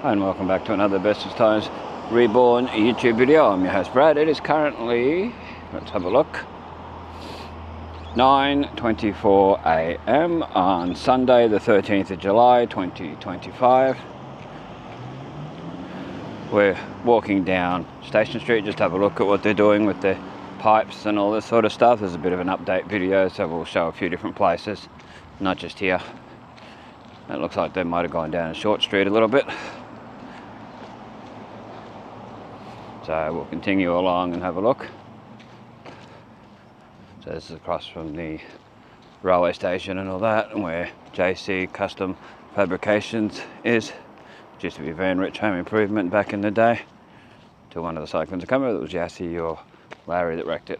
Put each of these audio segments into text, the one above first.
And welcome back to another Bestestimes Reborn YouTube video. I'm your host Brad. It is currently, let's have a look, 9:24 AM on Sunday the 13th of July 2025. We're walking down Station Street just to have a look at what they're doing with the pipes and all this sort of stuff. There's a bit of an update video, so we'll show a few different places, not just here. It looks like they might have gone down a short street a little bit. So we'll continue along and have a look. So this is across from the railway station and all that, and where JC Custom Fabrications is. It used to be Van Rich Home Improvement back in the day. Till one of the cyclones had come over, it was Yassi or Larry that wrecked it.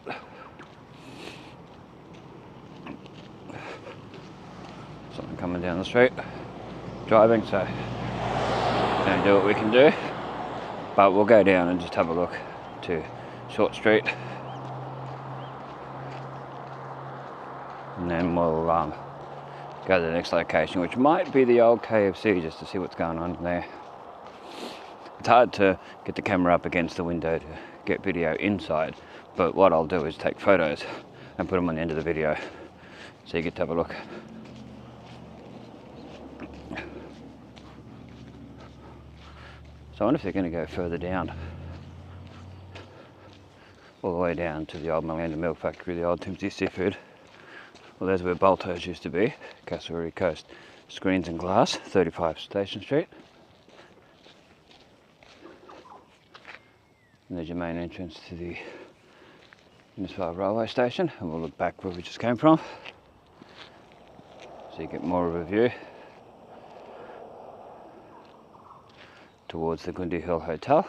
Someone coming down the street, driving, so gonna do what we can do. But we'll go down and just have a look to Short Street, and then we'll go to the next location, which might be the old KFC, just to see what's going on there. It's hard to get the camera up against the window to get video inside, but what I'll do is take photos and put them on the end of the video so you get to have a look. So I wonder if they're going to go further down, all the way down to the old Melinda Milk Factory, the old Timothy Seafood. Well, there's where Balto's used to be, Cassowary Coast Screens and Glass, 35 Station Street. And there's your main entrance to the Innisfail railway station, and we'll look back where we just came from, so you get more of a view towards the Gundy Hill Hotel.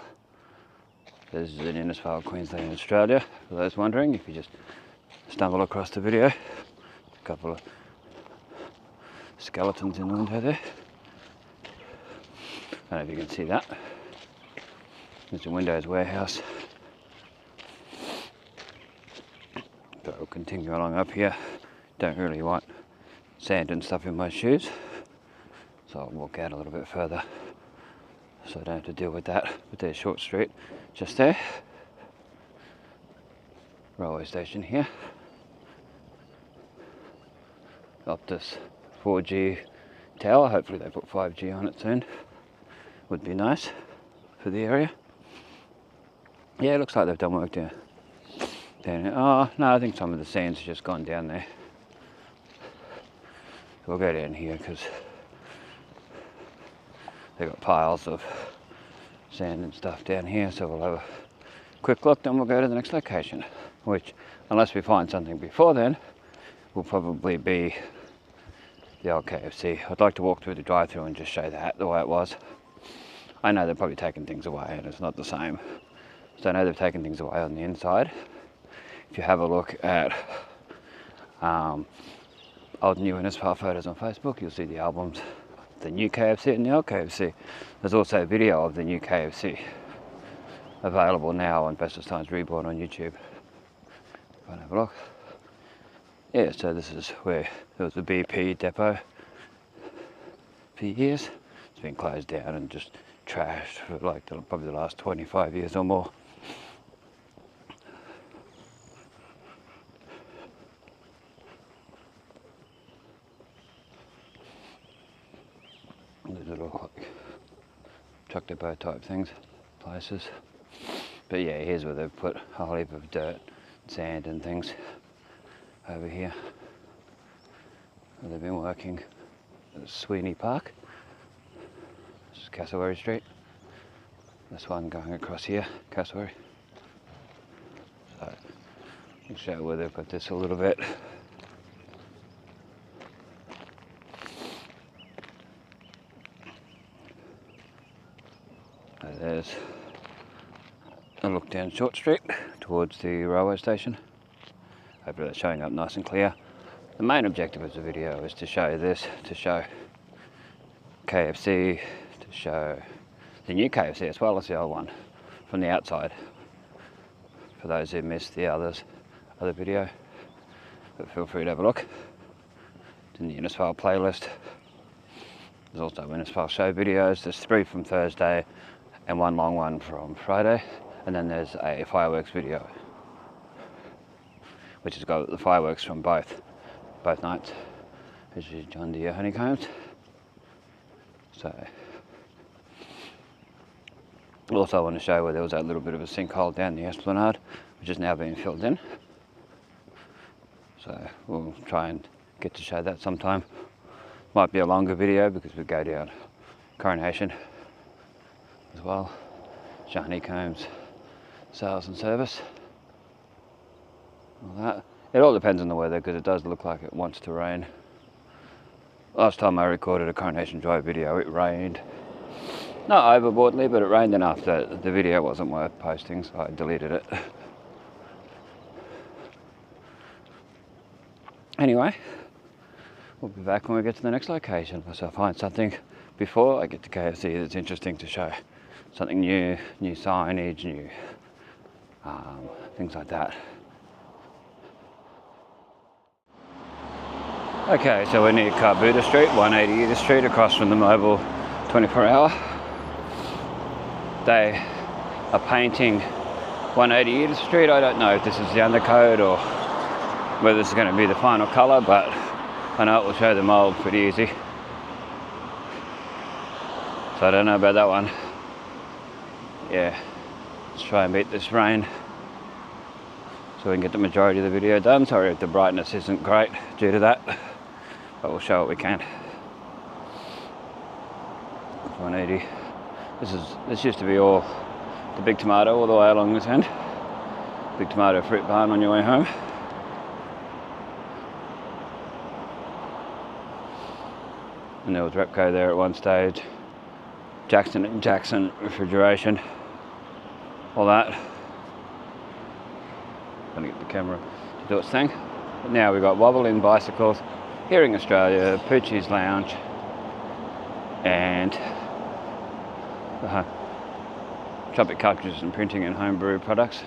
This is in Innisfail, Queensland, Australia, for those wondering. If you just stumble across the video, a couple of skeletons in the window there. I don't know if you can see that. There's a Windows warehouse. But we'll continue along up here. Don't really want sand and stuff in my shoes, so I'll walk out a little bit further so I don't have to deal with that. But there's Short Street just there. Railway station here. Optus 4G tower. Hopefully they put 5G on it soon. Would be nice for the area. Yeah, it looks like they've done work down here. Oh no, I think some of the sand's just gone down there. We'll go down here because they've got piles of sand and stuff down here, so we'll have a quick look, then we'll go to the next location, which, unless we find something before then, will probably be the old KFC. I'd like to walk through the drive-thru and just show that the way it was. I know they're probably taking things away and it's not the same, so I know they've taken things away on the inside. If you have a look at old new Innisfail photos on Facebook, you'll see the albums, the new KFC and the old KFC. There's also a video of the new KFC available now on Bestestimes Reborn on YouTube. Go and have a look. Yeah, so this is where there was a BP depot for years. It's been closed down and just trashed for like probably the last 25 years or more. These little like truck depot type things, places. But yeah, here's where they've put a whole heap of dirt, sand and things over here. Where they've been working at Sweeney Park. This is Cassowary Street. This one going across here, Cassowary. So I'll show where they've got this a little bit. There's a look down Short Street towards the railway station. Hopefully that's showing up nice and clear. The main objective of the video is to show this, to show KFC, to show the new KFC as well as the old one from the outside, for those who missed the other video. But feel free to have a look. It's in the Innisfail playlist. There's also Innisfail show videos. There's 3 from Thursday and 1 long one from Friday. And then there's a fireworks video, which has got the fireworks from both nights. This is John Deere honeycombs. So, also I want to show where there was that little bit of a sinkhole down the esplanade, which is now being filled in. So we'll try and get to show that sometime. Might be a longer video because we go down Coronation as well. Honeycombs, sales and service. All that. It all depends on the weather because it does look like it wants to rain. Last time I recorded a Coronation Drive video, it rained. Not overboardly, but it rained enough that the video wasn't worth posting, so I deleted it. Anyway, we'll be back when we get to the next location, unless I find something before I get to KFC that's interesting to show. Something new signage, new things like that. Okay, so we're near Carbuda Street, 180 Edith Street, across from the Mobile 24 Hour. They are painting 180 Edith Street. I don't know if this is the undercoat or whether this is going to be the final colour, but I know it will show the mould pretty easy. So I don't know about that one. Yeah, let's try and beat this rain so we can get the majority of the video done. Sorry if the brightness isn't great due to that, but we'll show what we can. 180. This used to be all the Big Tomato all the way along this end. Big Tomato fruit barn on your way home. And there was Repco there at one stage. Jackson & Jackson refrigeration. All that. Gonna get the camera to do its thing. But now we've got wobbling bicycles, Hearing Australia, Poochie's Lounge, and Trumpet Cartridges and Printing and Homebrew products.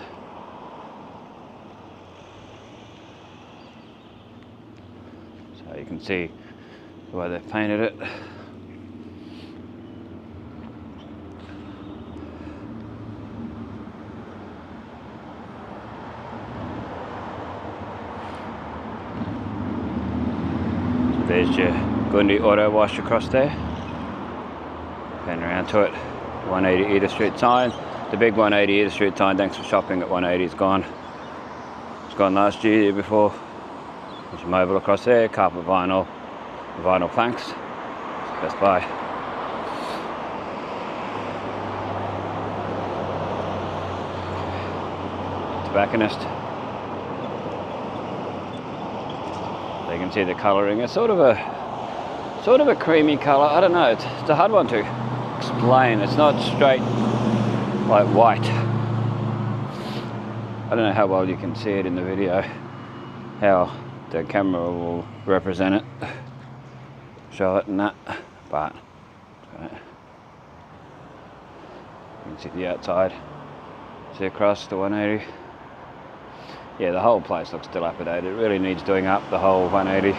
So you can see the way they've painted it. So there's your Gundy Auto Wash across there. Pan around to it. 180 Edith Street sign. The big 180 Edith Street sign, thanks for shopping at 180, is gone. It's gone last year, year before. There's your Mobile across there, carpet vinyl planks. Best Buy. Tobacconist. So you can see the colouring. It's sort of a creamy colour. I don't know. It's a hard one to explain. It's not straight like white. I don't know how well you can see it in the video, how the camera will represent it, show it and that, but you can see the outside, see across the 180. Yeah, the whole place looks dilapidated. It really needs doing up, the whole 180.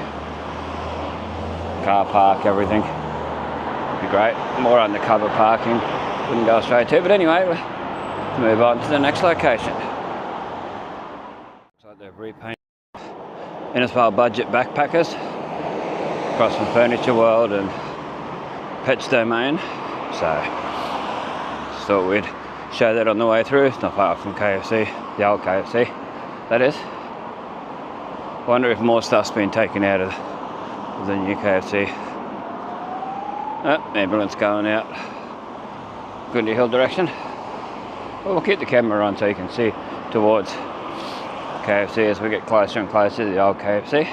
Car park, everything. Be great. More undercover parking. Wouldn't go straight to, but anyway, let's move on to the next location. Looks like they've repainted Innisfail Budget Backpackers across from Furniture World and Pets Domain. So just thought we'd show that on the way through. It's not far from KFC, the old KFC, that is. Wonder if more stuff's been taken out of the new KFC. Oh, ambulance going out Gundy Hill direction. Well, we'll keep the camera on so you can see towards KFC as we get closer and closer to the old KFC.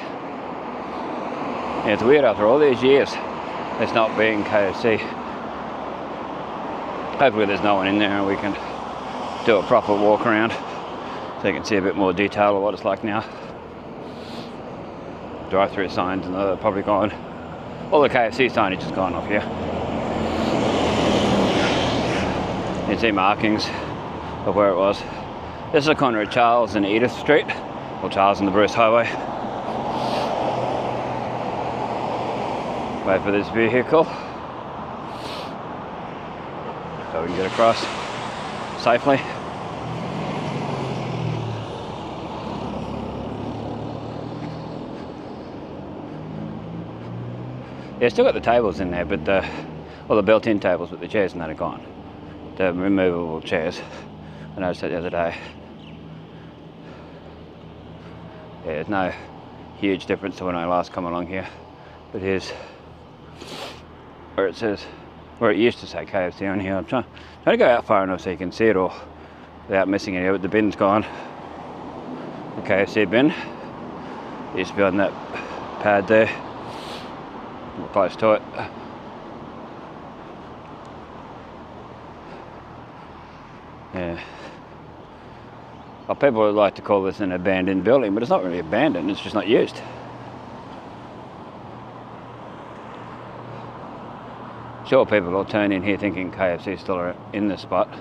Yeah, it's weird after all these years it's not being KFC. Hopefully there's no one in there and we can do a proper walk around so you can see a bit more detail of what it's like now. Drive-through signs and they're probably gone. All the KFC signage has gone off here. You can see markings of where it was. This is the corner of Charles and Edith Street, or Charles and the Bruce Highway. Wait for this vehicle. can get across safely. Yeah, still got the tables in there, but the built-in tables, but the chairs and that are gone. The removable chairs. I noticed that the other day. Yeah, there's no huge difference to when I last come along here, but here's where it says, where it used to say KFC on here. I'm trying to go out far enough so you can see it all without missing any, but the bin's gone. The KFC bin. It used to be on that pad there. We're close to it. Yeah. Well, people would like to call this an abandoned building, but it's not really abandoned, it's just not used. Sure, people will turn in here thinking KFC is still in the spot.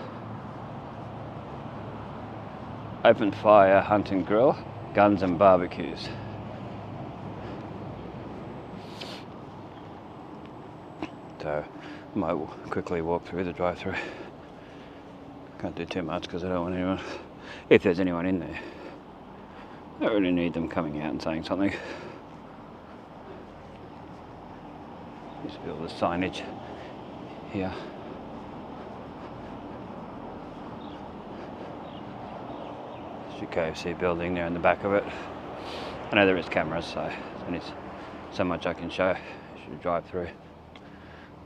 Open fire, hunt and grill, guns and barbecues. So I might quickly walk through the drive-through. Can't do too much because I don't want anyone, if there's anyone in there. I don't really need them coming out and saying something. Used to be all the signage here. There's your KFC building there in the back of it. I know there is cameras, so there's only so much I can show. You should drive through.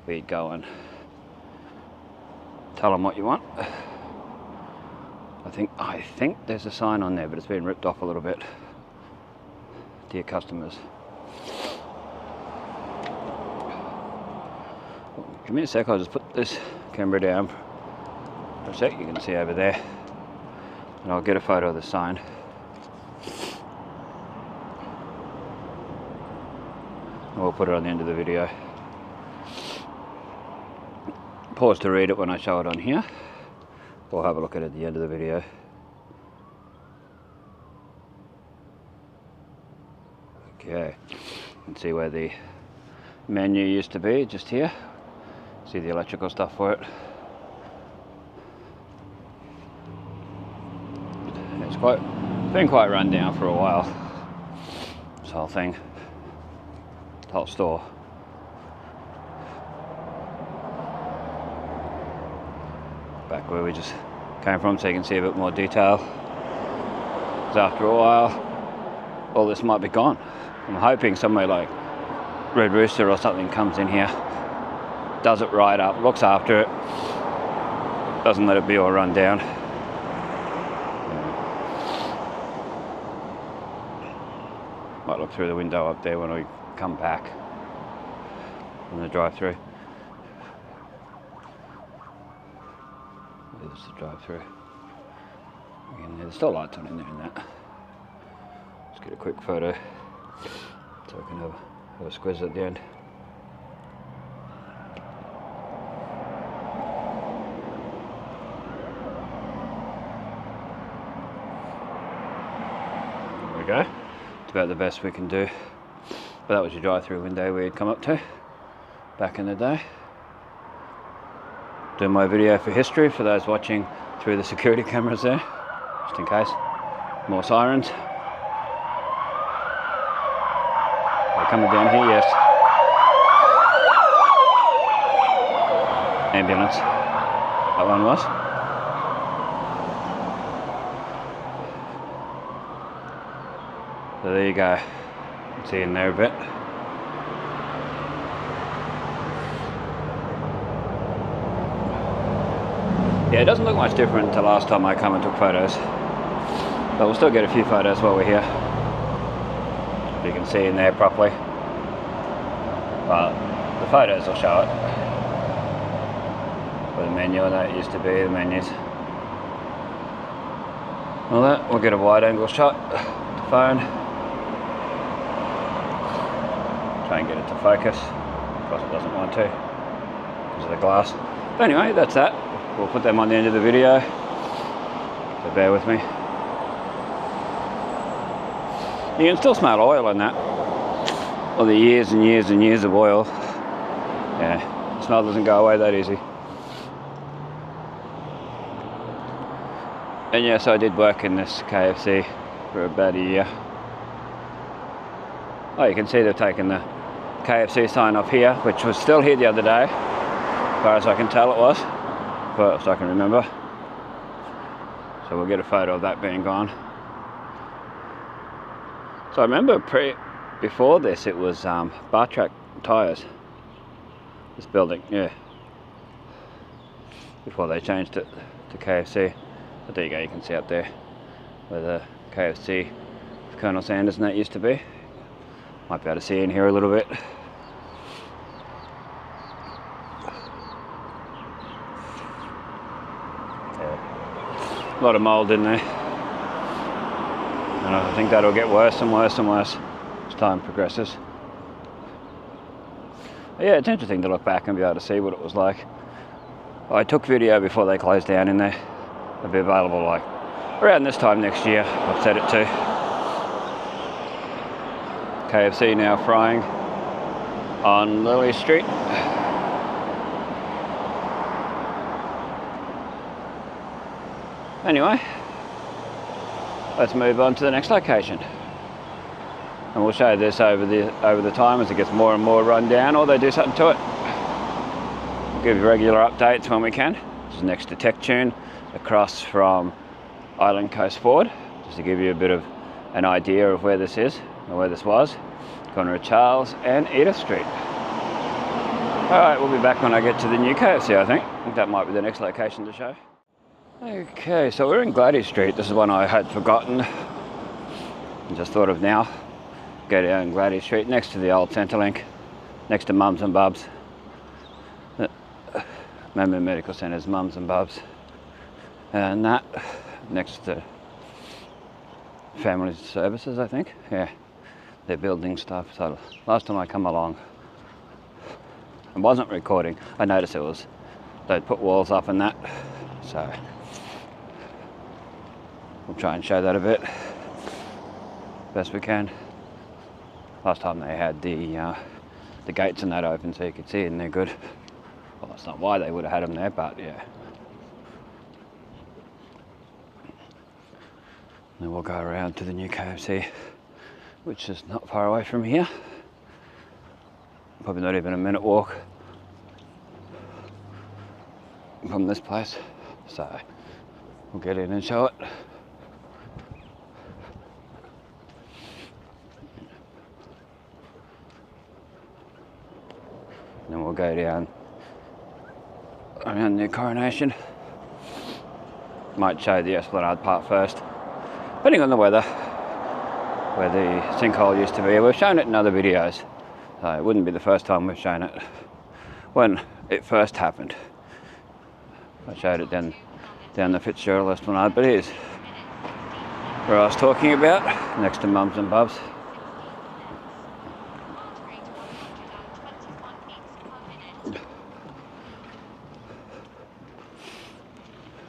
We'd go and tell them what you want. I think there's a sign on there, but it's been ripped off a little bit. Dear customers. Give me a sec, I'll just put this camera down for a sec. You can see over there, and I'll get a photo of the sign. And we'll put it on the end of the video. Pause to read it when I show it on here. We'll have a look at it at the end of the video. Okay, you can see where the menu used to be, just here. See the electrical stuff for it. It's been quite run down for a while. This whole thing, the whole store. Back where we just came from, so you can see a bit more detail. Because after a while, all this might be gone. I'm hoping somewhere like Red Rooster or something comes in here, does it right up, looks after it, doesn't let it be all run down. Might look through the window up there when we come back from the drive-through. There's the drive-through. There's still lights on in there and that. Let's get a quick photo so I can have a squiz at the end. There we go. It's about the best we can do. But that was your drive-through window we had come up to back in the day. Doing my video for history for those watching through the security cameras there, just in case. More sirens. They're coming down here, yes. Ambulance. That one was. So there you go. You can see in there a bit. Yeah, it doesn't look much different to last time I come and took photos. But we'll still get a few photos while we're here. If you can see in there properly. But the photos will show it. Where the menu and that used to be, the menus. All that, we'll get a wide angle shot with the phone. Try and get it to focus. Of course it doesn't want to, because of the glass. But anyway, that's that. We'll put them on the end of the video, so bear with me. You can still smell oil in that. All the years and years and years of oil. Yeah, the smell doesn't go away that easy. And yes, I did work in this KFC for about a year. Oh, you can see they've taken the KFC sign off here, which was still here the other day, as far as I can tell it was, first I can remember. So we'll get a photo of that being gone. So I remember before this it was bar track tyres, this building, yeah, before they changed it to KFC. But there you go, you can see up there where the KFC Colonel Sanders and that used to be. Might be able to see in here a little bit. Yeah. A lot of mould in there. And I think that'll get worse and worse and worse as time progresses. But yeah, it's interesting to look back and be able to see what it was like. I took video before they closed down in there. It'll be available like around this time next year, I've set it to. KFC now frying on Lily Street. Anyway, let's move on to the next location. And we'll show this over the time as it gets more and more run down, or they do something to it. We'll give you regular updates when we can. This is next to Tech Tune, across from Island Coast Ford, just to give you a bit of an idea of where this is, or where this was. Corner of Charles and Edith Street. Alright, we'll be back when I get to the new KFC, I think. I think that might be the next location to show. Okay, so we're in Gladys Street. This is one I had forgotten. I just thought of now. Go down Gladys Street, next to the old Centrelink, next to Mums and Bubs. Member Medical Centre's Mums and Bubs. And that, next to Family Services, I think. Yeah, they're building stuff. So last time I come along, I wasn't recording. I noticed they'd put walls up and that. So we'll try and show that a bit, best we can. Last time they had the gates and that open so you could see it, and they're good. Well, that's not why they would have had them there, but yeah. Then we'll go around to the new KFC, which is not far away from here. Probably not even a minute walk from this place. So we'll get in and show it. And then we'll go down around the Coronation. Might show the Esplanade part first, depending on the weather, where the sinkhole used to be. We've shown it in other videos, so it wouldn't be the first time we've shown it. When it first happened, I showed it down the Fitzgerald Esplanade, but here's where I was talking about, next to Mums and Bubs.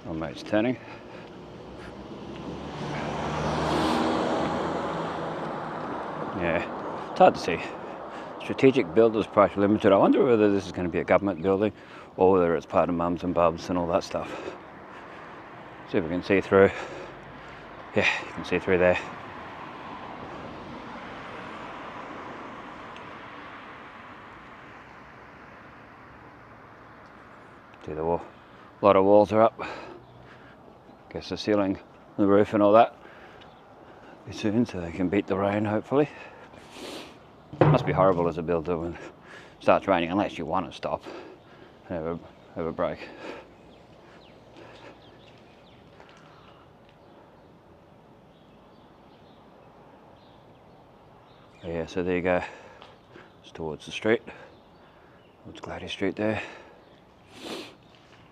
My mate's turning. Yeah, it's hard to see. Strategic Builders Price Limited. I wonder whether this is going to be a government building or whether it's part of Mums and Bubs and all that stuff. See if we can see through. Yeah, you can see through there. See the wall. A lot of walls are up. Guess the ceiling, the roof and all that be soon, so they can beat the rain, hopefully. Must be horrible as a builder when it starts raining, unless you want to stop and have a break. Yeah, so there you go. It's towards the street. Towards Gladys Street there.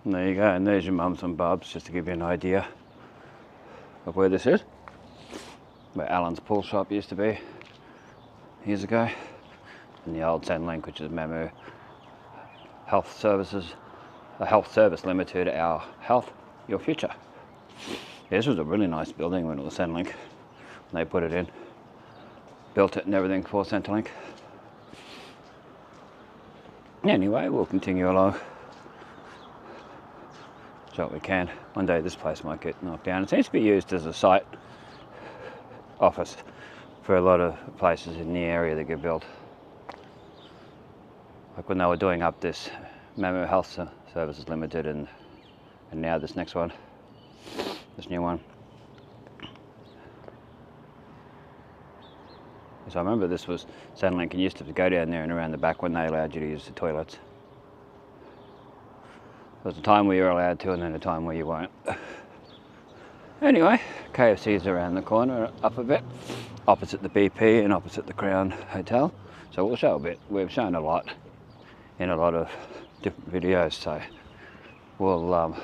And there you go, and there's your Mums and Bubs, just to give you an idea of where this is. Where Alan's Pool Shop used to be years ago. And the old Centrelink, which is Mamu Health Services, a health service limited, our health, your future. Yeah, this was a really nice building when it was Centrelink. They put it in, built it and everything for Centrelink. Anyway, we'll continue along. so we can. One day this place might get knocked down. It seems to be used as a site office for a lot of places in the area that get built. Like when they were doing up this Mammoth Health Services Limited and now this next one, this new one. So I remember this was Centrelink, and used to go down there and around the back when they allowed you to use the toilets. There was a time where you were allowed to and then a time where you weren't. Anyway, KFC is around the corner, up a bit, opposite the BP and opposite the Crown Hotel. So we'll show a bit. We've shown a lot in a lot of different videos, so we'll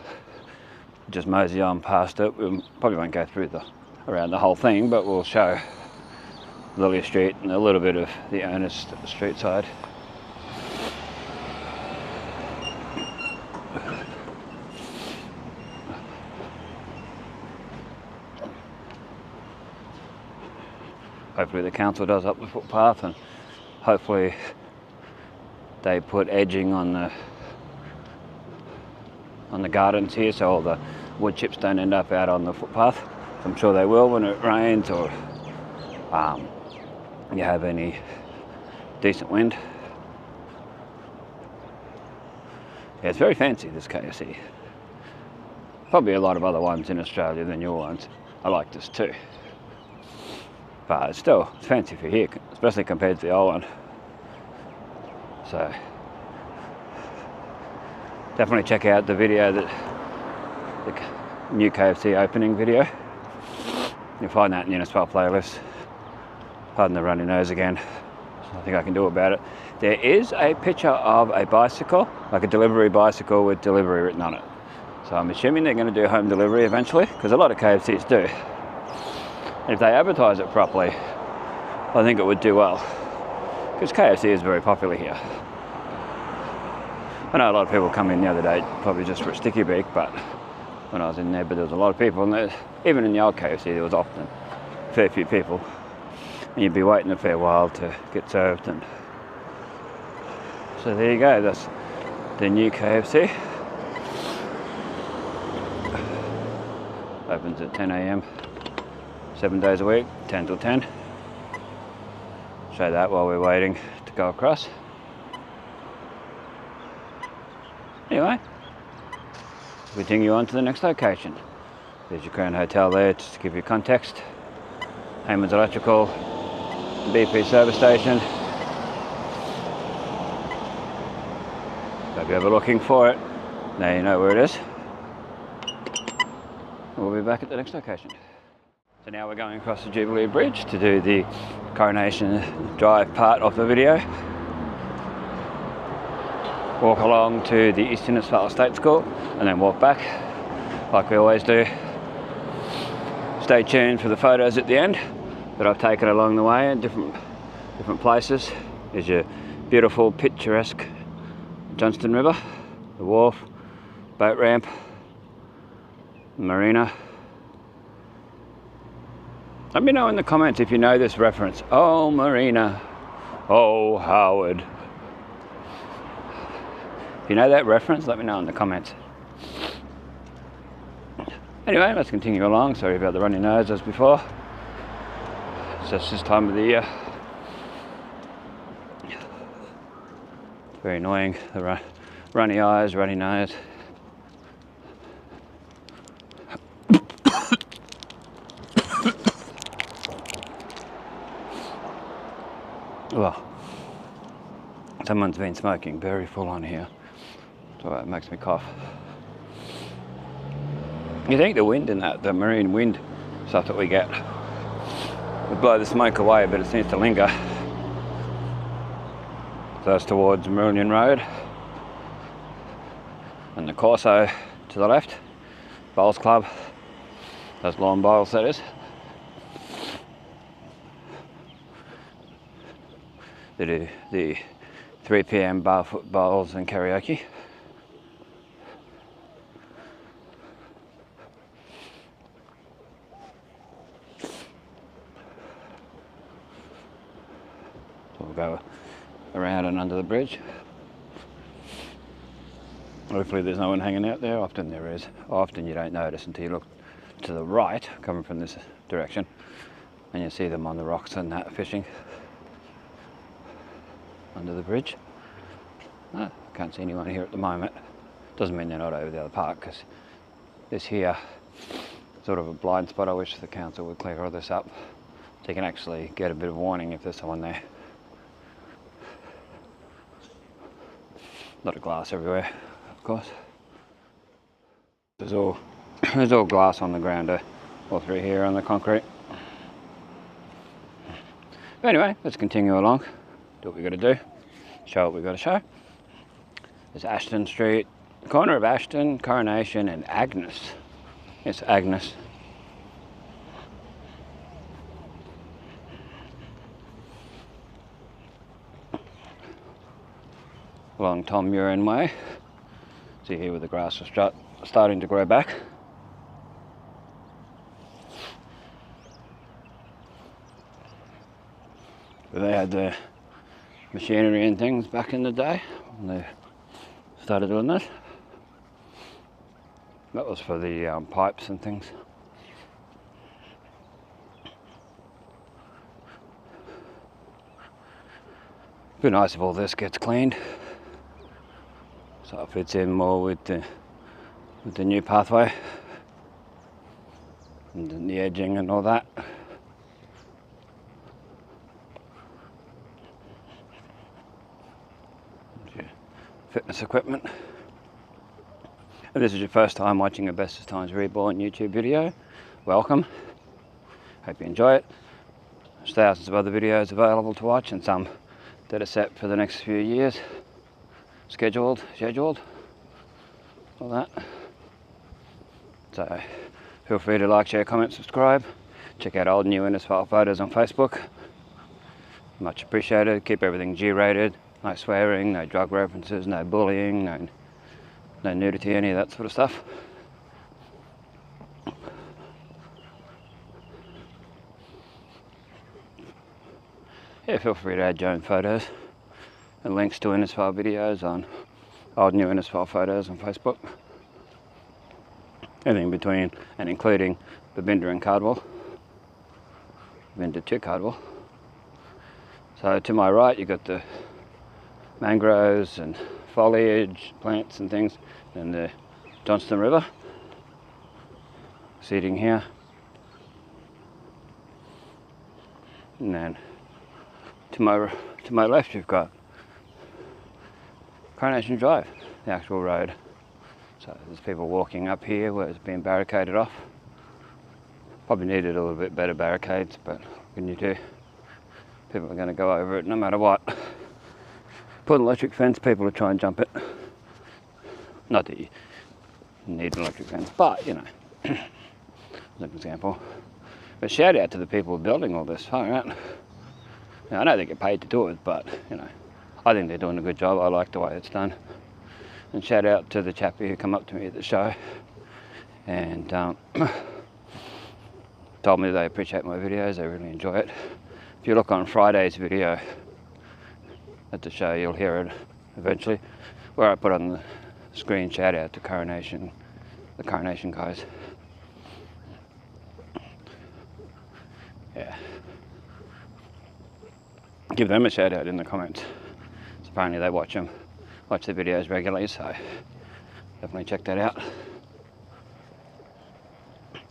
just mosey on past it. We probably won't go through around the whole thing, but we'll show Lily Street and a little bit of the Ernest Street side. Hopefully the council does up the footpath, and hopefully they put edging on the gardens here so all the wood chips don't end up out on the footpath. I'm sure they will when it rains or you have any decent wind. Yeah, it's very fancy, this KFC. Probably a lot of other ones in Australia than your ones. I like this too. But it's fancy for here, especially compared to the old one. So definitely check out the video, the new KFC opening video. You'll find that in the Innisfail playlist. Pardon the runny nose again. There's nothing I can do about it. There is a picture of a bicycle, like a delivery bicycle with delivery written on it. So I'm assuming they're going to do home delivery eventually, because a lot of KFCs do. And if they advertise it properly, I think it would do well. Because KFC is very popular here. I know a lot of people come in the other day, probably just for a sticky beak, but when I was in there, but there was a lot of people, and even in the old KFC, there was often a fair few people. And you'd be waiting a fair while to get served. And so there you go, that's the new KFC. Opens at 10 AM, 7 days a week, 10 till 10. Show that while we're waiting to go across. Anyway, continue on to the next location. There's your Crown Hotel there, just to give you context. Hayman's Electrical, BP service station. So if you're ever looking for it, now you know where it is. We'll be back at the next location. So now we're going across the Jubilee Bridge to do the Coronation Drive part of the video. Walk along to the East Innisfail State School and then walk back like we always do. Stay tuned for the photos at the end that I've taken along the way in different places. There's your beautiful picturesque Johnston River, the wharf, boat ramp, marina. Let me know in the comments if you know this reference. Oh Marina, oh Howard. If you know that reference, let me know in the comments. Anyway, let's continue along. Sorry about the runny nose as before. It's just this time of the year. It's very annoying, the runny eyes, runny nose. Well, someone's been smoking very full on here, so it makes me cough. You think the wind in that, the marine wind stuff that we get, would blow the smoke away, but it seems to linger. So that's towards Marillion Road, and the Corso to the left, Bowls Club, those lawn bowls that is. They do the 3 PM barfoot bowls and karaoke. So we'll go around and under the bridge. Hopefully there's no one hanging out there. Often there is. Often you don't notice until you look to the right, coming from this direction, and you see them on the rocks and that fishing under the bridge. No, can't see anyone here at the moment. Doesn't mean they're not over the other park, because this here sort of a blind spot. I wish the council would clear all this up so you can actually get a bit of warning if there's someone there. A lot of glass everywhere, of course. There's all glass on the ground, all through here on the concrete. But anyway, let's continue along. Do what we got to do. Show what we got to show. There's Ashton Street, corner of Ashton, Coronation, and Agnes. Yes, Agnes. Along Tom Murin Way. See here where the grass is starting to grow back. They had the machinery and things back in the day when they started doing this. That was for the pipes and things. Be nice if all this gets cleaned, so it fits in more with the new pathway and the edging and all that. Fitness equipment. If this is your first time watching a Bestestimes Reborn YouTube video, welcome. Hope you enjoy it. There's thousands of other videos available to watch, and some that are set for the next few years. Scheduled, all that. So feel free to like, share, comment, subscribe. Check out old new Innisfail photos on Facebook. Much appreciated. Keep everything G-rated. No swearing, no drug references, no bullying, no nudity, any of that sort of stuff. Yeah, feel free to add your own photos and links to Innisfail videos on old new Innisfail photos on Facebook. Anything between and including Babinda and Cardwell. Babinda to Cardwell. So to my right you've got the mangroves and foliage, plants and things, and the Johnston River seating here. And then to my left you've got Coronation Drive, the actual road. So there's people walking up here where it's been barricaded off. Probably needed a little bit better barricades, but what can you do? People are going to go over it no matter what. Put an electric fence, people will try and jump it. Not that you need an electric fence, but you know, as an example. But shout out to the people building all this, far out. Now, I know they get paid to do it, but you know, I think they're doing a good job. I like the way it's done. And shout out to the chappie who come up to me at the show and told me they appreciate my videos, they really enjoy it. If you look on Friday's video at the show, you'll hear it eventually, where I put on the screen shout out to Coronation, the Coronation guys. Yeah. Give them a shout out in the comments. So apparently they watch the videos regularly, so definitely check that out.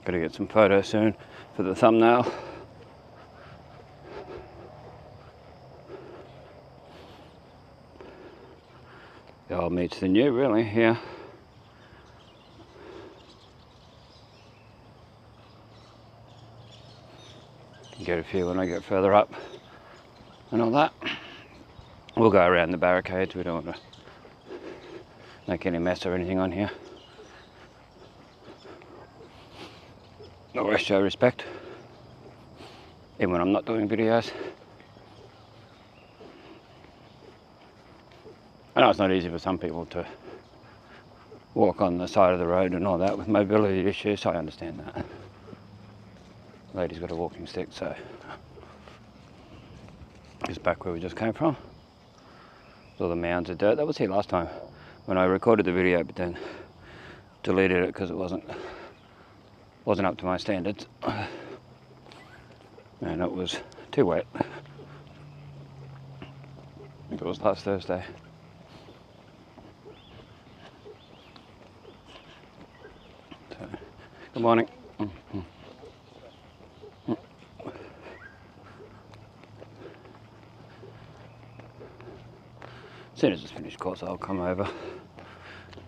Gotta get some photos soon for the thumbnail. The old meets the new, really, here. Get a few when I get further up and all that. We'll go around the barricades. We don't want to make any mess or anything on here. Always show respect, even when I'm not doing videos. I know it's not easy for some people to walk on the side of the road and all that with mobility issues, so I understand that. The lady's got a walking stick, so it's back where we just came from. All the mounds of dirt. That was here last time when I recorded the video, but then deleted it because it wasn't up to my standards, and it was too wet. I think it was last Thursday. So, good morning. As soon as it's finished course, I'll come over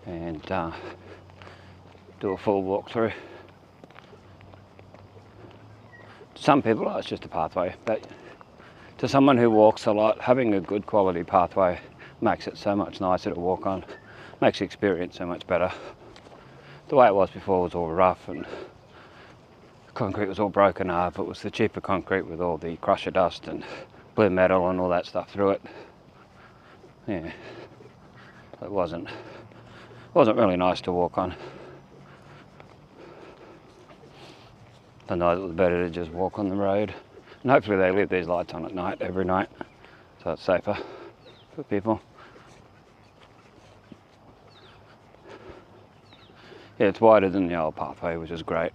and do a full walkthrough. To some people, it's just a pathway, but to someone who walks a lot, having a good quality pathway makes it so much nicer to walk on, makes the experience so much better. The way it was before was all rough and the concrete was all broken up. It was the cheaper concrete with all the crusher dust and blue metal and all that stuff through it. Yeah, it wasn't really nice to walk on. I know it was better to just walk on the road, and hopefully they leave these lights on at night, every night, so it's safer for people. Yeah, it's wider than the old pathway, which is great.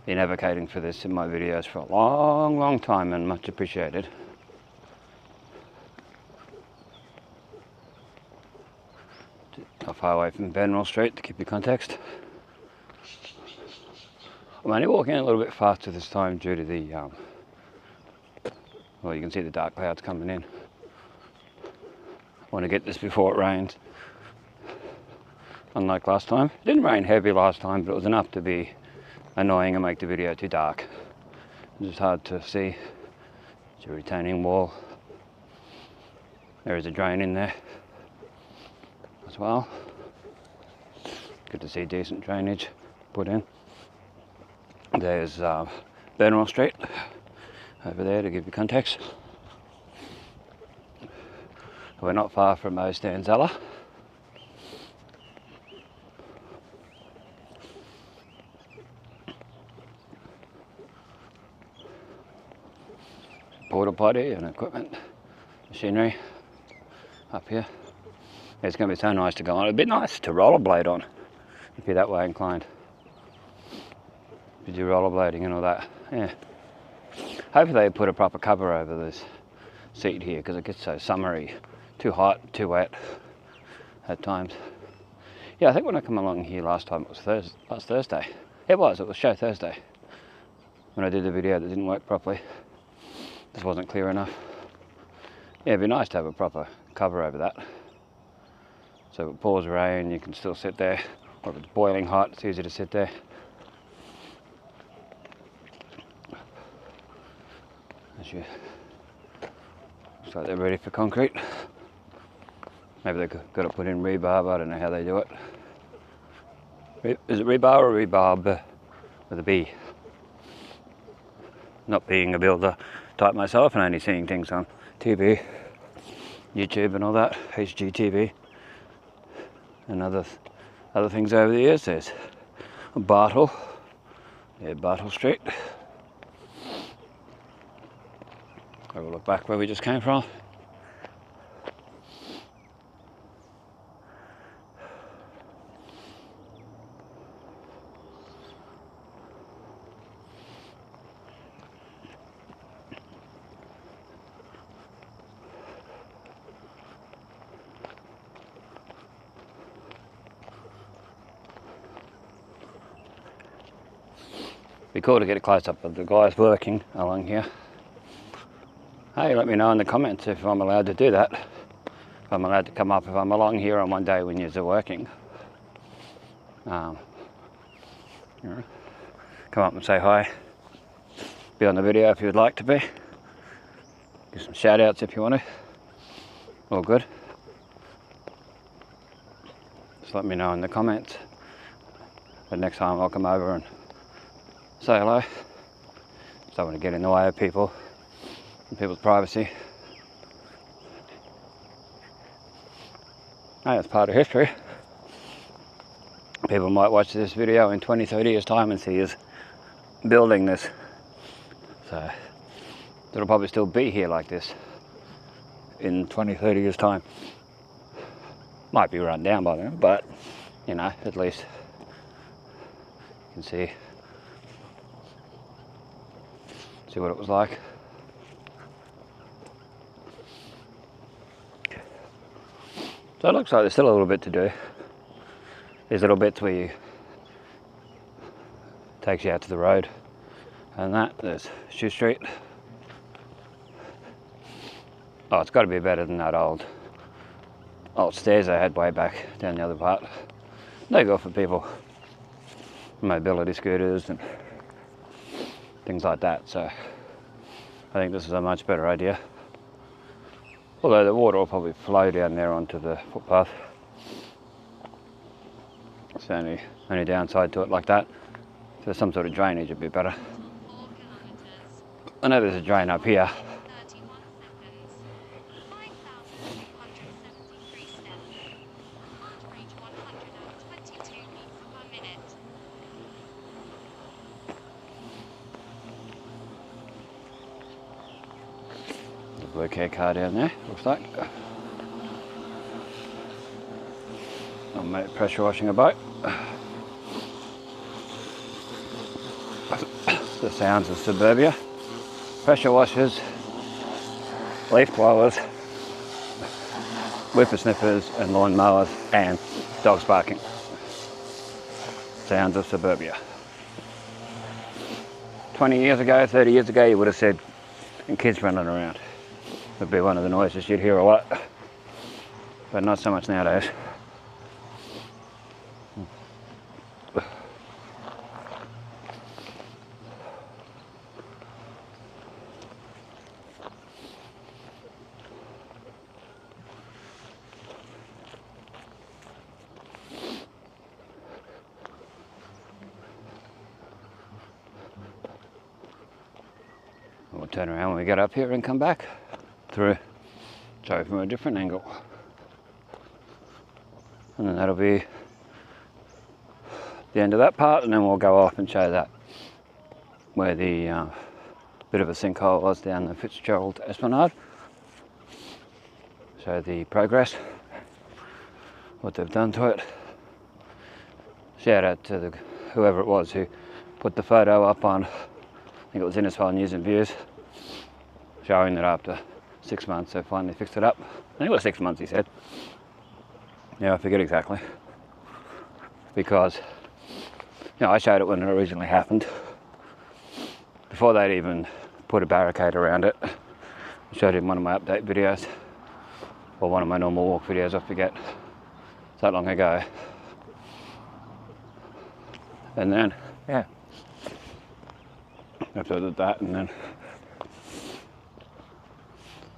Been advocating for this in my videos for a long time, and much appreciated. Not far away from Benmore Street, to keep you context. I'm only walking a little bit faster this time due to the, well, you can see the dark clouds coming in. I want to get this before it rains. Unlike last time. It didn't rain heavy last time, but it was enough to be annoying and make the video too dark. It's just hard to see. It's a retaining wall. There is a drain in there as well. Good to see decent drainage put in. There's Benmore Street over there to give you context. We're not far from Ostanzella. Porta potty and equipment, machinery up here. It's going to be so nice to go on. It'd be nice to rollerblade on if you're that way inclined. If you do rollerblading and all that, yeah. Hopefully they put a proper cover over this seat here because it gets so summery, too hot, too wet at times. Yeah, I think when I come along here last time, it was last Thursday. It was show Thursday. When I did the video that didn't work properly. This wasn't clear enough. Yeah, it'd be nice to have a proper cover over that. So if it pours rain, you can still sit there. Or if it's boiling hot, it's easy to sit there. Looks like they're ready for concrete. Maybe they've got to put in rebarb, I don't know how they do it. Is it rebar or rebarb with a B? Not being a builder type myself and only seeing things on TV, YouTube and all that, HGTV and other things over the years. There's Bartle, yeah, Bartle Street. Have a look back where we just came from. Be cool to get a close up of the guys working along here. Hey, let me know in the comments if I'm allowed to do that. If I'm allowed to come up if I'm along here on one day when you're working. You know, come up and say hi. Be on the video if you'd like to be. Give some shout outs if you want to. All good. Just let me know in the comments. But next time I'll come over and say hello. Just don't want to get in the way of people and people's privacy. Hey, it's part of history. People might watch this video in 20, 30 years time and see us building this. So it'll probably still be here like this in 20, 30 years time. Might be run down by then, but you know, at least you can see what it was like. So it looks like there's still a little bit to do. There's little bits where you takes you out to the road, and there's Shoe Street. Oh, it's got to be better than that old stairs I had way back down the other part. No good for people, mobility scooters and things like that. So I think this is a much better idea. Although the water will probably flow down there onto the footpath. It's the only downside to it like that. If there's some sort of drainage, it'd be better. I know there's a drain up here. The blue care car down there, looks like. I'm mate pressure washing a boat. The sounds of suburbia. Pressure washers, leaf blowers, whippersnippers and lawn mowers and dogs barking. Sounds of suburbia. 20 years ago, 30 years ago, you would have said, and kids running around. Would be one of the noises you'd hear a lot, but not so much nowadays. We'll turn around when we get up here and come back through, so from a different angle. And then that'll be the end of that part, and then we'll go off and show that where the bit of a sinkhole was down the Fitzgerald Esplanade. Show the progress, what they've done to it. Shout out to whoever it was who put the photo up on, I think it was Innisfail News and Views, showing that after 6 months they finally fixed it up. I think it was 6 months, he said. Yeah, I forget exactly. Because, you know, I showed it when it originally happened. Before they'd even put a barricade around it. I showed it in one of my update videos. Or one of my normal walk videos, I forget. It's that long ago. And then, yeah. After I did that, and then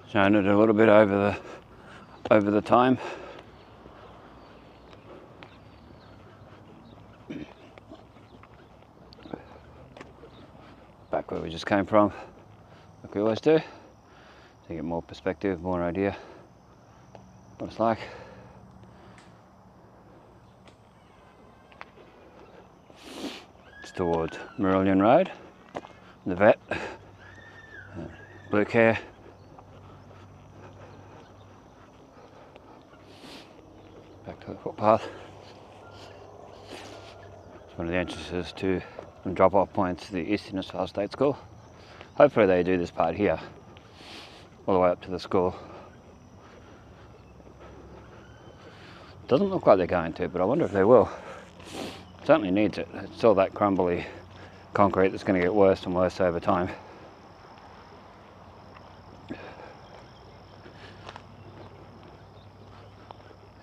showing it a little bit over the time. Back where we just came from, like we always do, to get more perspective, more idea what it's like. It's towards Marillion Road, the vet, Blue Care. Back to the footpath. It's one of the entrances to and drop-off points to the East Innisfail State School. Hopefully they do this part here, all the way up to the school. Doesn't look like they're going to, but I wonder if they will. Certainly needs it. It's all that crumbly concrete that's going to get worse and worse over time.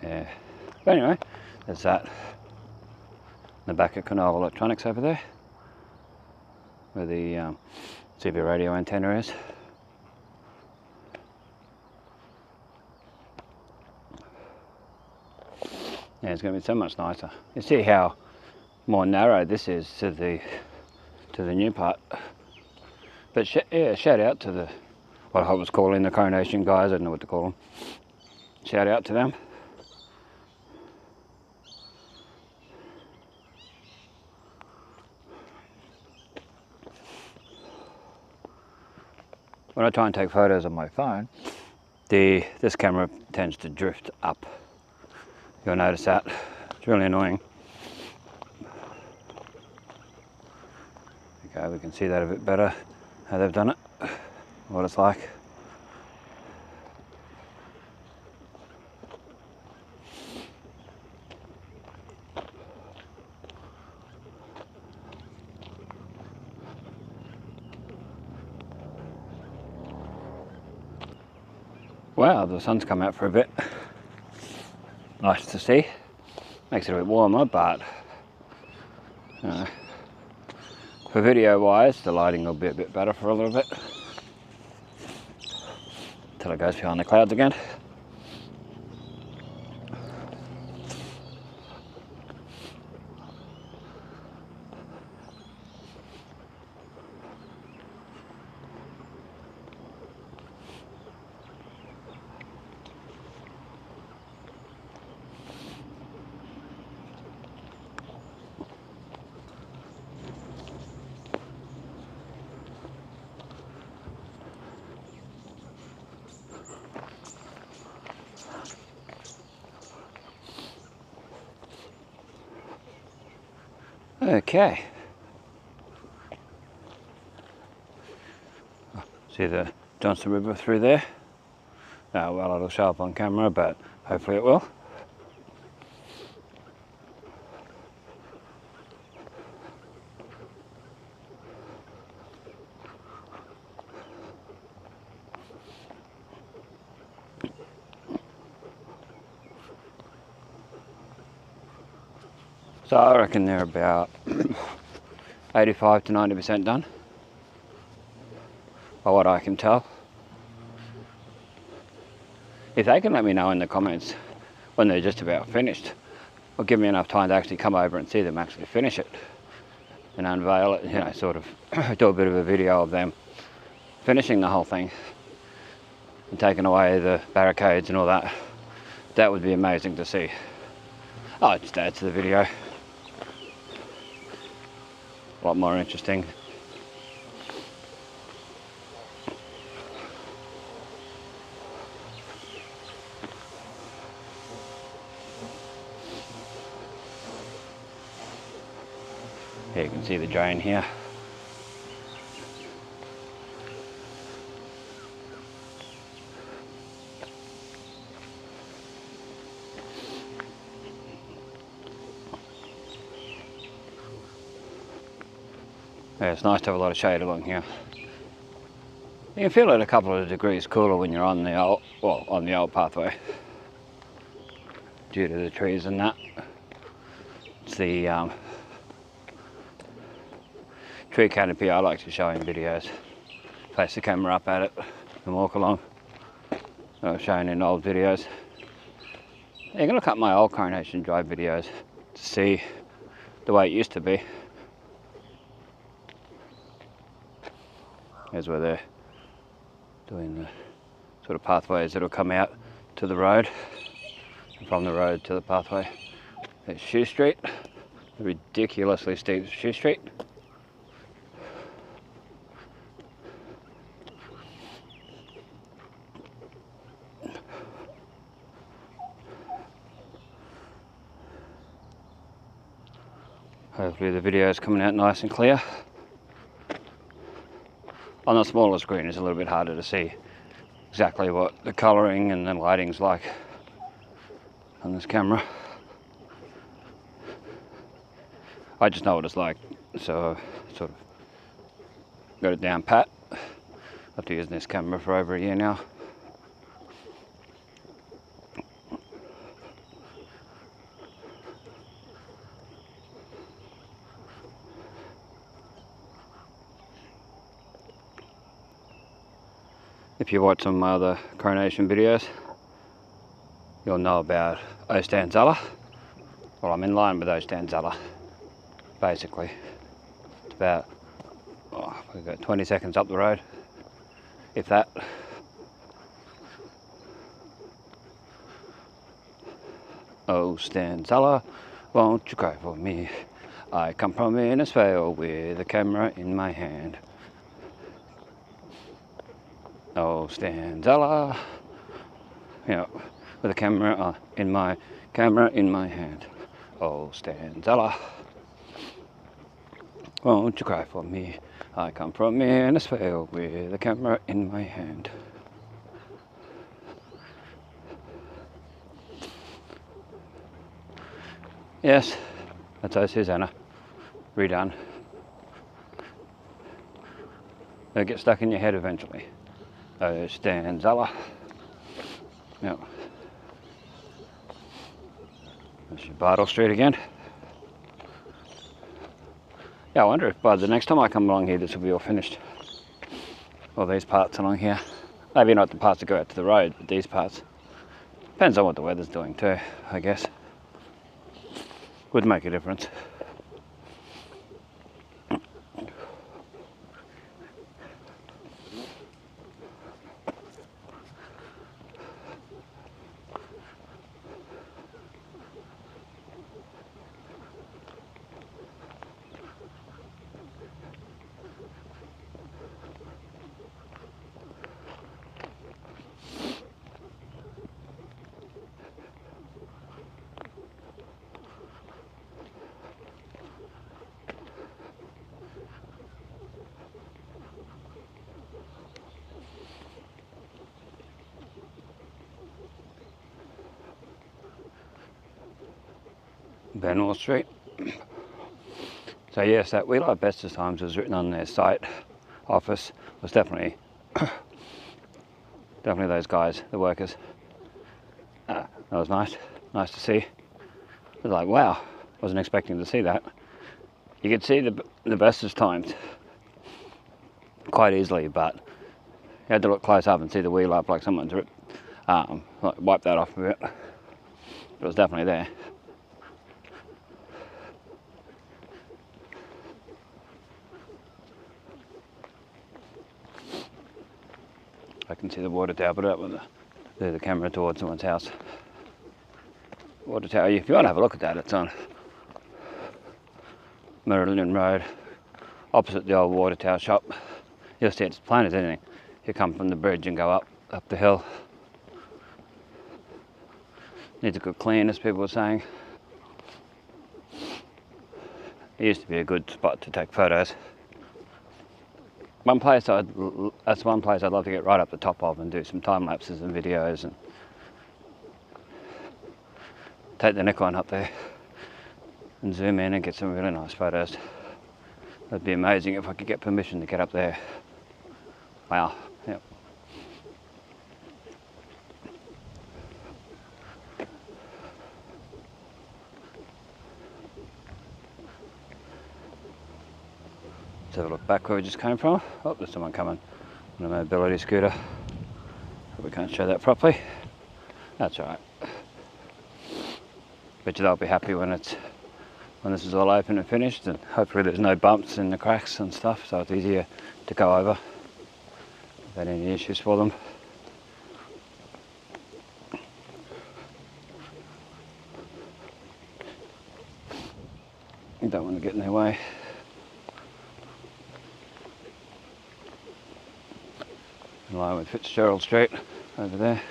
Yeah. But anyway, there's that. The back of Canal Electronics over there, where the CB radio antenna is. Yeah, it's going to be so much nicer. You see how more narrow this is to the new part. But yeah, shout out to the, what I was calling the Coronation guys, I don't know what to call them. Shout out to them. When I try and take photos on my phone, this camera tends to drift up. You'll notice that. It's really annoying. Okay, we can see that a bit better, how they've done it, what it's like. Wow, the sun's come out for a bit. Nice to see. Makes it a bit warmer, but for video wise, the lighting will be a bit better for a little bit. Until it goes behind the clouds again. Okay. See the Johnson River through there? Well, it'll show up on camera, but hopefully it will. So I reckon they're about 85 to 90% done, by what I can tell. If they can let me know in the comments when they're just about finished, or give me enough time to actually come over and see them actually finish it and unveil it, you know, sort of do a bit of a video of them finishing the whole thing and taking away the barricades and all that, that would be amazing to see. Oh, it just adds to the video. A lot more interesting. Here you can see the drain here. Yeah, it's nice to have a lot of shade along here. You can feel it a couple of degrees cooler when you're on the old pathway, due to the trees and that. It's the tree canopy I like to show in videos. Place the camera up at it and walk along. I've shown in old videos. You can look up my old Coronation Drive videos to see the way it used to be. Here's where they're doing the sort of pathways that'll come out to the road, and from the road to the pathway. There's Shoe Street, a ridiculously steep Shoe Street. Hopefully the video is coming out nice and clear. On the smaller screen it's a little bit harder to see exactly what the colouring and the lighting's like on this camera. I just know what it's like, so I sort of got it down pat. I've been using this camera for over a year now. If you watch some of my other Coronation videos, you'll know about Ostanzella. Well, I'm in line with Ostanzella, basically. It's about, we've got 20 seconds up the road, if that. Ostanzella, won't you cry for me? I come from Innisfail with a camera in my hand. Ostanzella, you know, with a camera in my camera in my hand. Oh, Stanzella, won't you cry for me? I come from Innisfail with a camera in my hand. Yes, that's how Susanna. Redone. They'll get stuck in your head eventually. Oh, Stanzella. Yep. There's your Bartle Street again. Yeah, I wonder if by the next time I come along here this will be all finished. All these parts along here. Maybe not the parts that go out to the road, but these parts. Depends on what the weather's doing too, I guess. Would make a difference. Benmore Street. So yes, that We Love Bestestimes was written on their site office. Was definitely those guys, the workers. That was nice to see. I was like, wow, wasn't expecting to see that. You could see the Bestestimes quite easily, but you had to look close up and see the wheel up like someone's like wiped that off a bit. But it was definitely there. I can see the water tower, but up the camera towards someone's house. Water tower, if you want to have a look at that, it's on Merlin Road, opposite the old water tower shop. You'll see it's plain as anything. You come from the bridge and go up the hill. Needs a good clean, as people were saying. It used to be a good spot to take photos. That's one place I'd love to get right up the top of and do some time lapses and videos and take the Nikon up there and zoom in and get some really nice photos. That'd be amazing if I could get permission to get up there. Wow, yep. Let's have a look back where we just came from. Oh, there's someone coming on a mobility scooter. We can't show that properly. That's alright. Bet you they'll be happy when this is all open and finished, and hopefully there's no bumps in the cracks and stuff, so it's easier to go over without any issues for them. You don't want to get in their way. In line with Fitzgerald Street over there.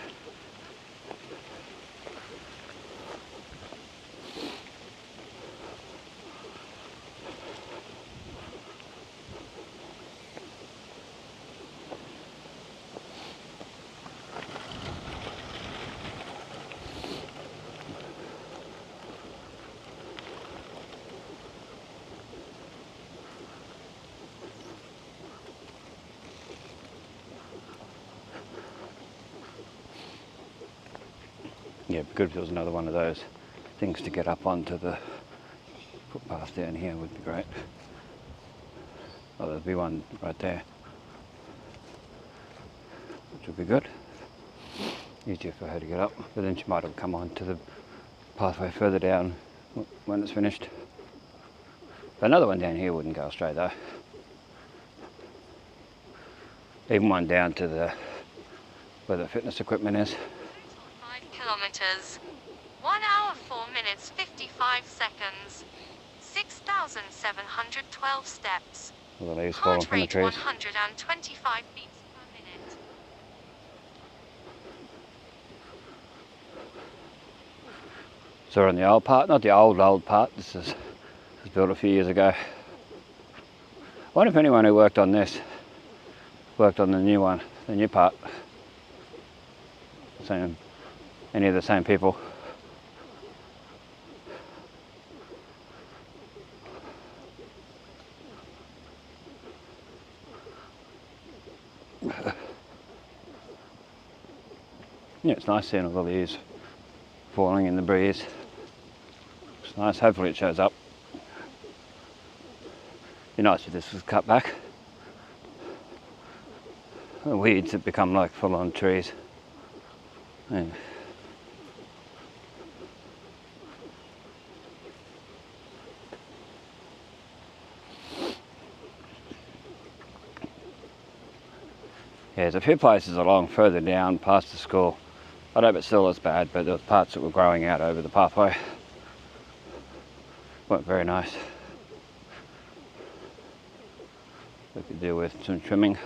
Yeah, it'd be good if there was another one of those things to get up onto the footpath down here. Would be great. Oh, there'll be one right there, which would be good. Easier for her to get up, but then she might have come onto the pathway further down when it's finished. But another one down here wouldn't go straight though. Even one down to where the fitness equipment is. kilometers. 1 hour 4 minutes 55 seconds. 6,712 steps. All the leaves falling from the trees. 125 beats per minute. So we're on the old part, not the old part. This was built a few years ago. I wonder if anyone who worked on this worked on the new one, the new part. Any of the same people. Yeah, it's nice seeing all the leaves falling in the breeze. It's nice, hopefully it shows up. Be nice if this was cut back. The weeds have become like full-on trees. And yeah, there's a few places along further down past the school. I don't know if it's still as bad, but there was parts that were growing out over the pathway. Weren't very nice. We could do with some trimming.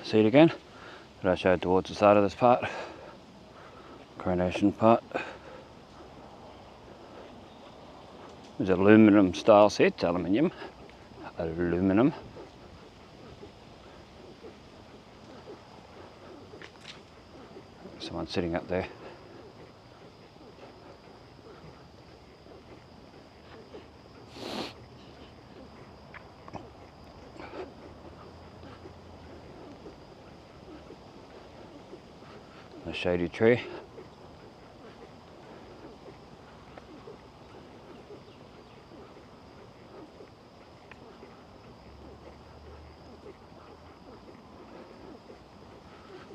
See it again that I showed towards the side of this part, coronation part. There's aluminum style seats, aluminum. Someone sitting up there. A shady tree.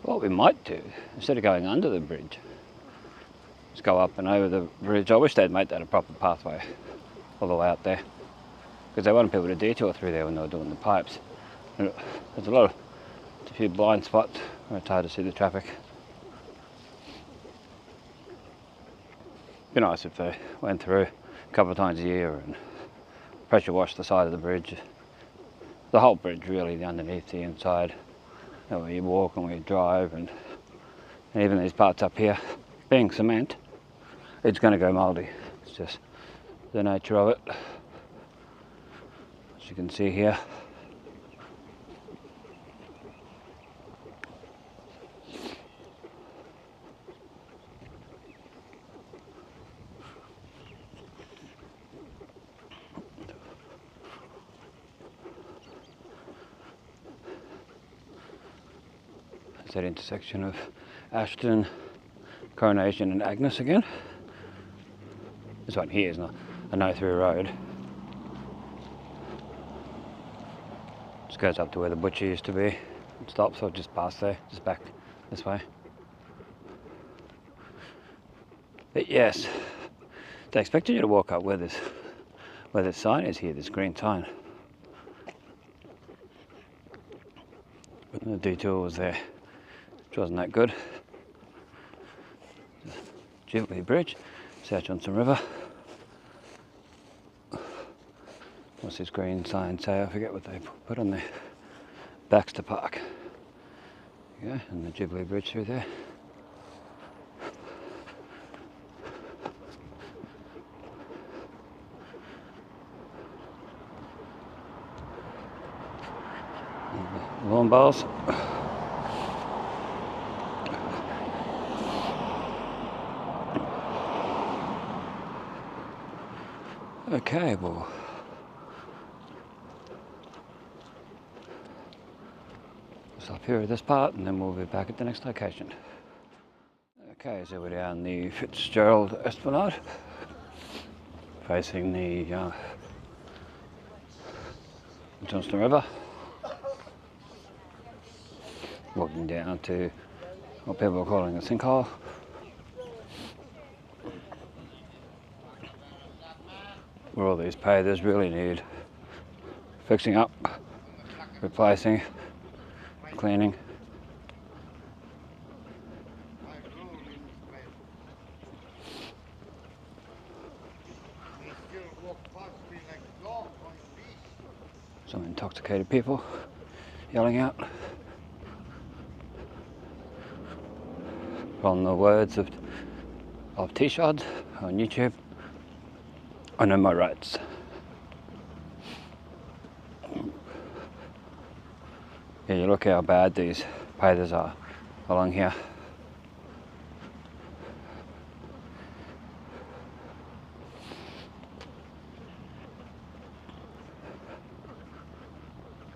What we might do, instead of going under the bridge, is go up and over the bridge. I wish they'd make that a proper pathway all the way out there, because they wanted people to detour through there when they were doing the pipes. And there's a few blind spots where it's hard to see the traffic. It'd be nice if they went through a couple of times a year and pressure washed the side of the bridge. The whole bridge really, the underneath, the inside, where you walk and where you drive, and even these parts up here. Being cement, it's going to go mouldy. It's just the nature of it. As you can see here. It's that intersection of Ashton, Coronation and Agnes again. This one here is not a no-through road. Just goes up to where the butcher used to be. It stops, or just past there, just back this way. But yes, they expected you to walk up where this sign is here, this green sign. But the detour was there, which wasn't that good. Jubilee Bridge, South Johnson River. What's this green sign say? I forget what they put on there. Baxter Park. Yeah, and the Jubilee Bridge through there. Lawn bowls. Okay, well, stop here at this part and then we'll be back at the next location. Okay, so we're down the Fitzgerald Esplanade, facing the Johnston River. Walking down to what people are calling a sinkhole. Where all these pavers really need fixing up, replacing, cleaning. intoxicated people yelling out. From the words of T-Shod on YouTube, I know my rights. Yeah, you look how bad these pathers are along here.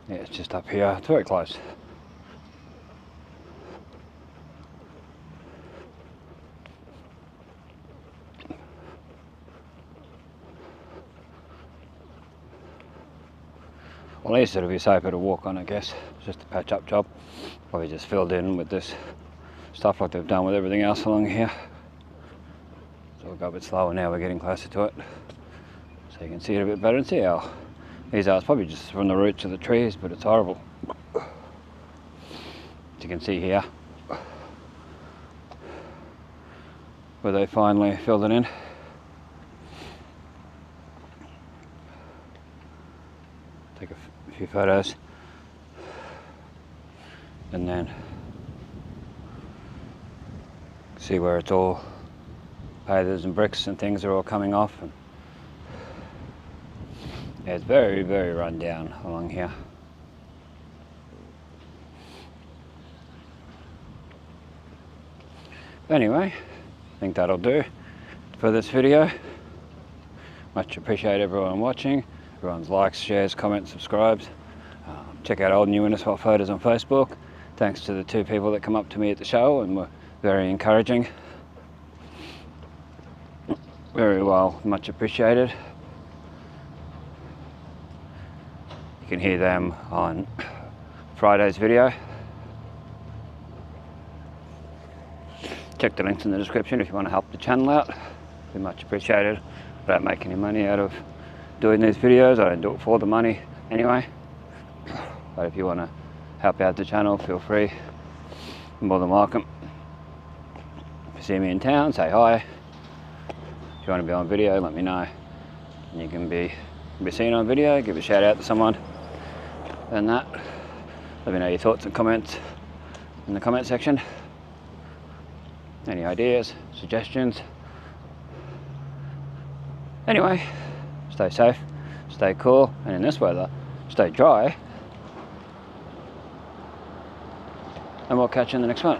Yeah, it's just up here. It's very close. Well, at least it'll be safer to walk on, I guess. It's just a patch-up job. Probably just filled in with this stuff like they've done with everything else along here. So we'll go a bit slower now. We're getting closer to it, so you can see it a bit better and see how these are. It's probably just from the roots of the trees, but it's horrible. As you can see here, where they finally filled it in. Take a few photos, and then see where it's all pathers and bricks and things are all coming off. And yeah, it's very, very run down along here. Anyway, I think that'll do for this video. Much appreciate everyone watching. Everyone's likes, shares, comments, subscribes. Check out old new Innisfail photos on Facebook. Thanks to the 2 people that come up to me at the show and were very encouraging. Very well, much appreciated. You can hear them on Friday's video. Check the links in the description if you want to help the channel out. Be much appreciated. I don't make any money out of doing these videos. I don't do it for the money anyway. But if you want to help out the channel, feel free. You're more than welcome. If you see me in town, say hi. If you want to be on video, let me know. And you can be seen on video, give a shout out to someone. And that. Let me know your thoughts and comments in the comment section. Any ideas, suggestions. Anyway, stay safe, stay cool, and in this weather, stay dry. And we'll catch you in the next one.